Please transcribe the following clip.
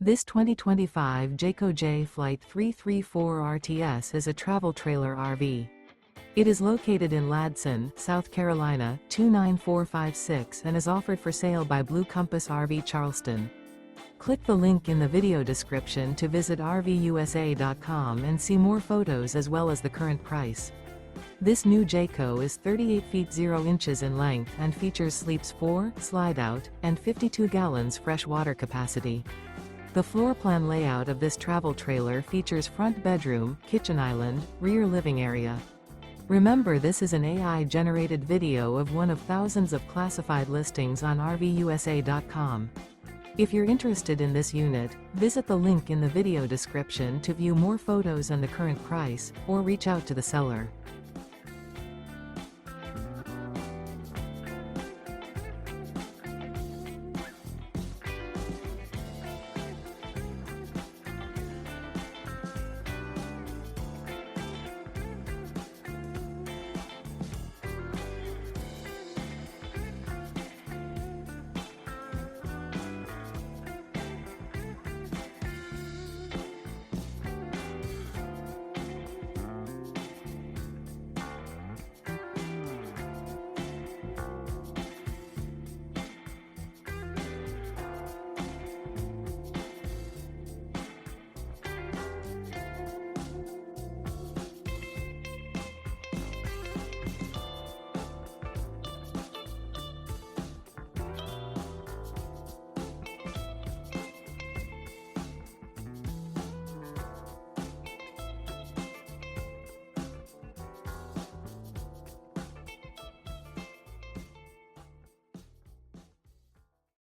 This 2025 Jayco Jay Flight 334 RTS is a travel trailer RV. It is located in Ladson, South Carolina, 29456 and is offered for sale by Blue Compass RV Charleston. Click the link in the video description to visit RVUSA.com and see more photos as well as the current price. This new Jayco is 38 feet 0 inches in length and features sleeps 4, slide-out, and 52 gallons fresh water capacity. The floor plan layout of this travel trailer features front bedroom, kitchen island, rear living area. Remember, this is an AI-generated video of one of thousands of classified listings on RVUSA.com. If you're interested in this unit, visit the link in the video description to view more photos and the current price, or reach out to the seller.